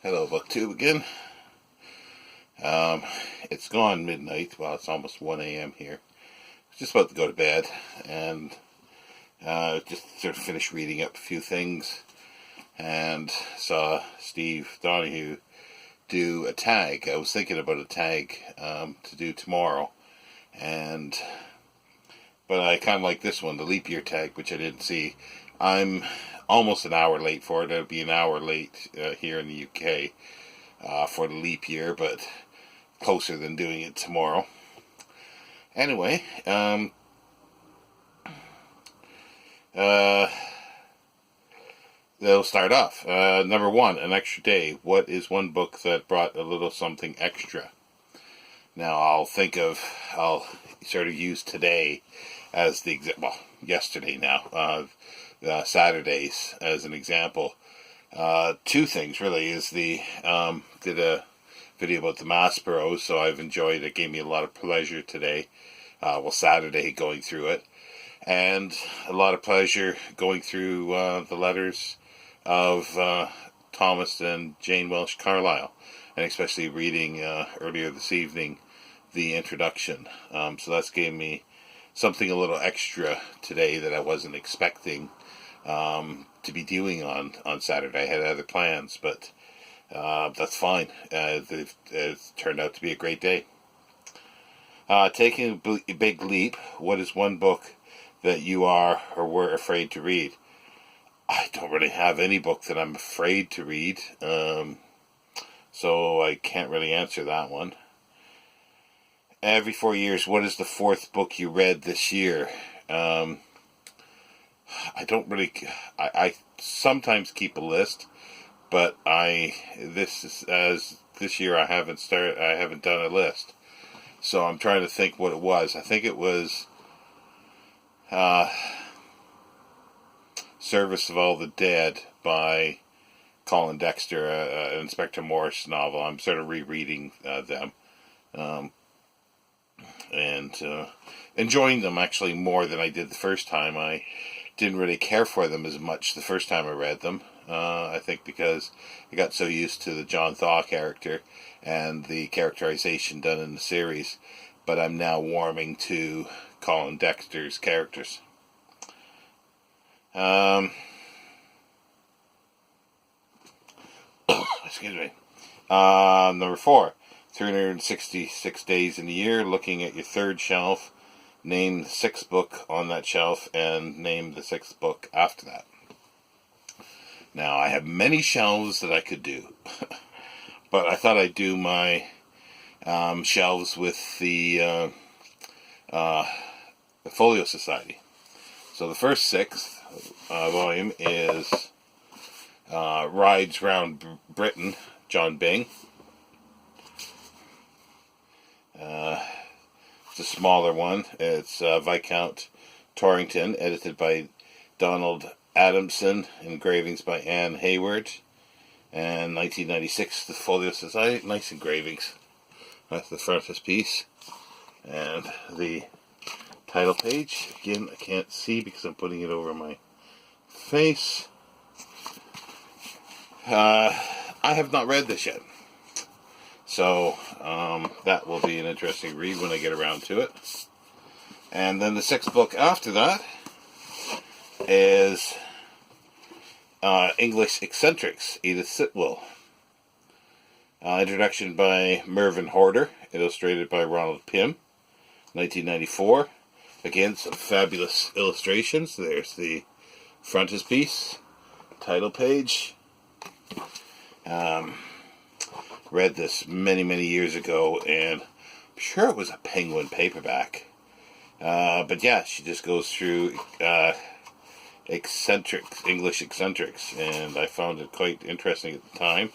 Hello, BookTube again. It's gone midnight. Well, it's almost 1 a.m. here. I was just about to go to bed and just sort of finished reading up a few things and saw Steve Donoghue do a tag. I was thinking about a tag to do tomorrow, but I kind of like this one, the leap year tag, which I didn't see. I'm almost an hour late for it. It'll be an hour late here in the UK for the leap year, but closer than doing it tomorrow. Anyway, they'll start off. Number one, an extra day. What is one book that brought a little something extra? Now, I'll sort of use today as the yesterday now, Saturdays as an example. Two things really is did a video about the Maspero, so I've enjoyed it. Gave me a lot of pleasure today. Saturday going through it, and a lot of pleasure going through the letters of Thomas and Jane Welsh Carlyle, and especially reading earlier this evening the introduction. So that's gave me something a little extra today that I wasn't expecting to be doing on Saturday. I had other plans, but that's fine. It's turned out to be a great day. Taking a big leap. What is one book that you are or were afraid to read? I don't really have any book that I'm afraid to read, so I can't really answer that one. Every 4 years, what is the fourth book you read this year? I don't really. I sometimes keep a list, but this year I haven't done a list, so I'm trying to think what it was. I think it was Service of All the Dead by Colin Dexter, an Inspector Morse novel. I'm sort of rereading them. And enjoying them actually more than I did the first time. I didn't really care for them as much the first time I read them. I think because I got so used to the John Thaw character and the characterization done in the series, but I'm now warming to Colin Dexter's characters. Excuse me. Number 4. 366 days in a year, looking at your third shelf, name the sixth book on that shelf, and name the sixth book after that. Now, I have many shelves that I could do, but I thought I'd do my shelves with the Folio Society. So the first sixth volume is Rides Round Britain, John Byng. It's a smaller one. It's Viscount Torrington, edited by Donald Adamson, engravings by Anne Hayward, and 1996, the Folio Society. Nice engravings. That's the frontispiece. And the title page, again, I can't see because I'm putting it over my face. I have not read this yet. So, that will be an interesting read when I get around to it. And then the sixth book after that is English Eccentrics, Edith Sitwell. Introduction by Mervyn Horder, illustrated by Ronald Pym, 1994. Again, some fabulous illustrations. There's the frontispiece, title page. Read this many, many years ago, and I'm sure it was a Penguin paperback. But yeah, she just goes through English eccentrics, and I found it quite interesting at the time.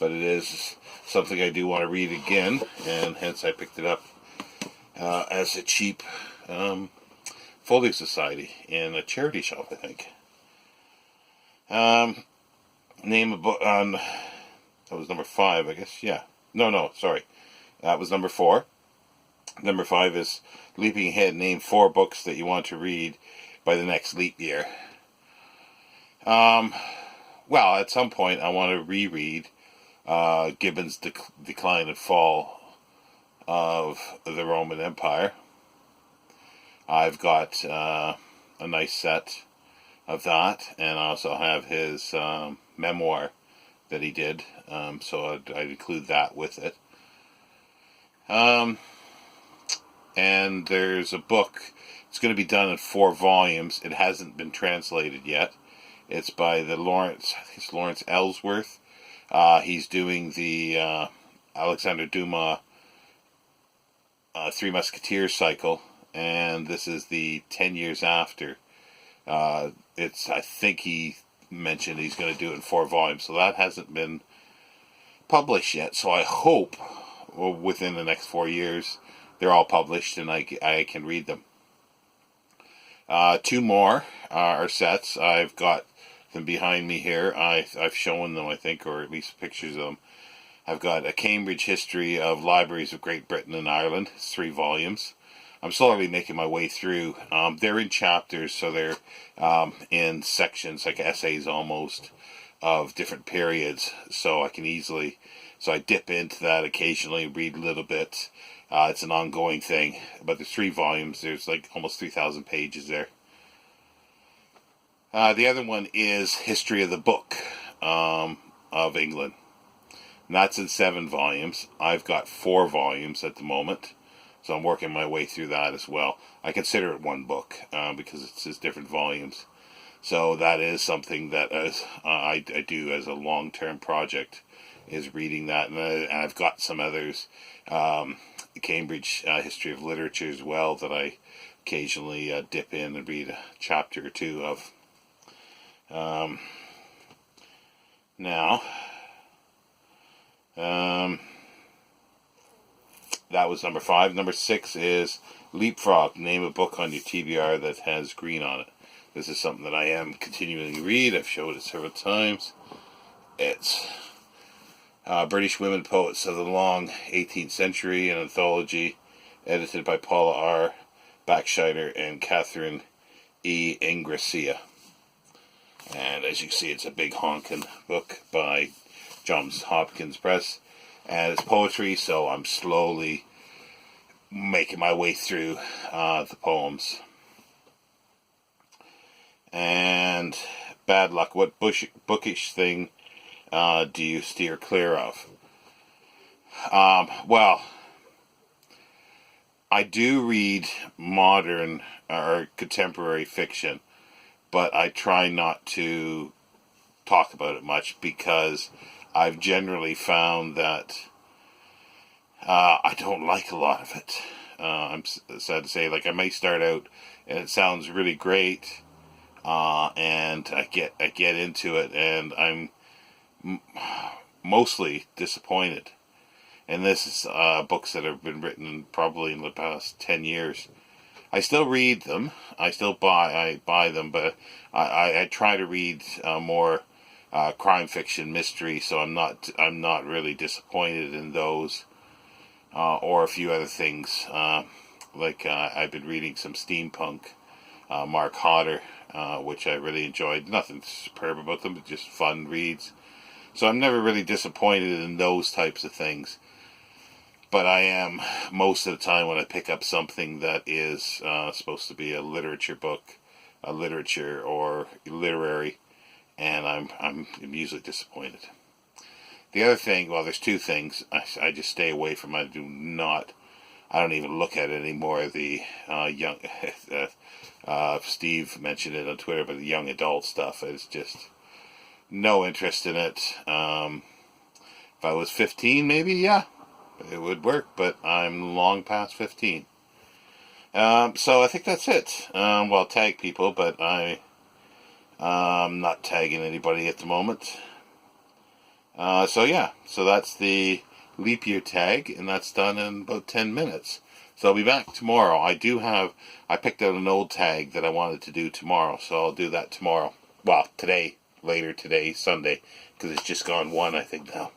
But it is something I do want to read again, and hence I picked it up as a cheap Folio Society in a charity shop, I think. Name a book on. That was number 5, I guess. Yeah. No, sorry. That was number 4. Number 5 is leaping ahead. Name 4 books that you want to read by the next leap year. At some point I want to reread Gibbon's Decline and Fall of the Roman Empire. I've got a nice set of that, and I also have his memoir that he did, so I'd include that with it. And there's a book. It's going to be done in 4 volumes. It hasn't been translated yet. It's by I think it's Lawrence Ellsworth. He's doing the Alexander Dumas Three Musketeers cycle, and this is the 10 years after. I think he mentioned he's going to do it in 4 volumes, so that hasn't been published yet. So I hope within the next 4 years they're all published and I can read them. 2 more are sets. I've got them behind me here. I've shown them, I think, or at least pictures of them. I've got a Cambridge History of Libraries of Great Britain and Ireland. It's 3 volumes. I'm slowly making my way through. They're in chapters, so they're in sections, like essays almost, of different periods. So I dip into that occasionally, read a little bit. It's an ongoing thing. But there's 3 volumes. There's like almost 3,000 pages there. The other one is History of the Book of England. And that's in 7 volumes. I've got 4 volumes at the moment. So I'm working my way through that as well. I consider it one book because it's just different volumes. So that is something that I do as a long-term project, is reading that. And I've got some others. Cambridge History of Literature as well that I occasionally dip in and read a chapter or 2 of. That was number 5. Number 6 is Leapfrog. Name a book on your TBR that has green on it. This is something that I am continuing to read. I've showed it several times. It's British Women Poets of the Long 18th Century, an anthology edited by Paula R. Backscheider and Catherine E. Ingrassia. And as you can see, it's a big honkin' book by Johns Hopkins Press. And it's poetry, so I'm slowly making my way through the poems. And Bad Luck. What bookish thing do you steer clear of? Well, I do read modern or contemporary fiction, but I try not to talk about it much because I've generally found that I don't like a lot of it. I'm sad to say, like, I may start out and it sounds really great, and I get into it and I'm mostly disappointed. And this is books that have been written probably in the past 10 years. I still read them. I still buy them, but I try to read more crime fiction, mystery, so I'm not really disappointed in those, or a few other things. I've been reading some steampunk, Mark Hodder, which I really enjoyed. Nothing superb about them, but just fun reads. So I'm never really disappointed in those types of things. But I am most of the time when I pick up something that is supposed to be a literature book, a literature or literary, and I'm usually disappointed. The other thing, well, there's 2 things I just stay away from. I don't even look at it anymore. The young, Steve mentioned it on Twitter, but the young adult stuff is just no interest in it. If I was 15, maybe, yeah, it would work, but I'm long past 15. So I think that's it. Well, tag people, but I'm not tagging anybody at the moment. So that's the leap year tag, and that's done in about 10 minutes. So I'll be back tomorrow. I picked out an old tag that I wanted to do tomorrow, so I'll do that tomorrow. Well, later today, Sunday, because it's just gone 1, I think, now.